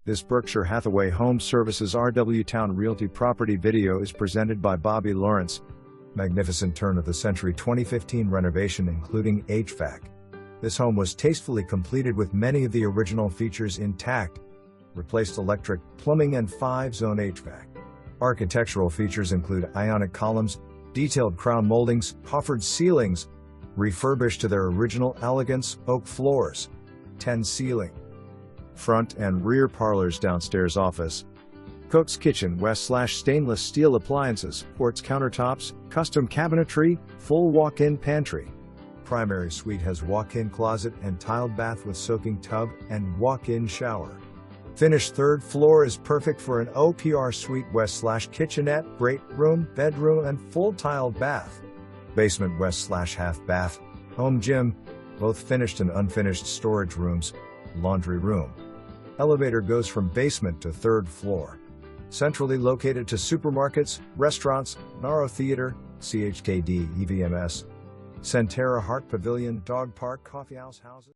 This Berkshire Hathaway HomeServices RW Towne Realty property video is presented by Bobby Lawrence. Magnificent turn-of-the-century 2015 renovation including HVAC. This home was tastefully completed with many of the original features intact. Replaced electric, plumbing and 5-zone HVAC. Architectural features include Ionic columns, detailed crown moldings, coffered ceilings, refurbished to their original elegance, oak floors, 10 ceiling. Front and rear parlors, downstairs office, cook's kitchen, west/stainless steel appliances, quartz countertops, custom cabinetry, full walk-in pantry. Primary suite has walk-in closet and tiled bath with soaking tub and walk-in shower. Finished third floor is perfect for an Au Piar suite, west/kitchenette, great room, bedroom and full tiled bath. Basement, west/half bath, home gym, both finished and unfinished storage rooms, laundry room. Elevator goes from basement to third floor. Centrally located to supermarkets, restaurants, Naro Theatre, CHKD, EVMS, Sentara Heart Pavilion, dog park, coffeehouse houses.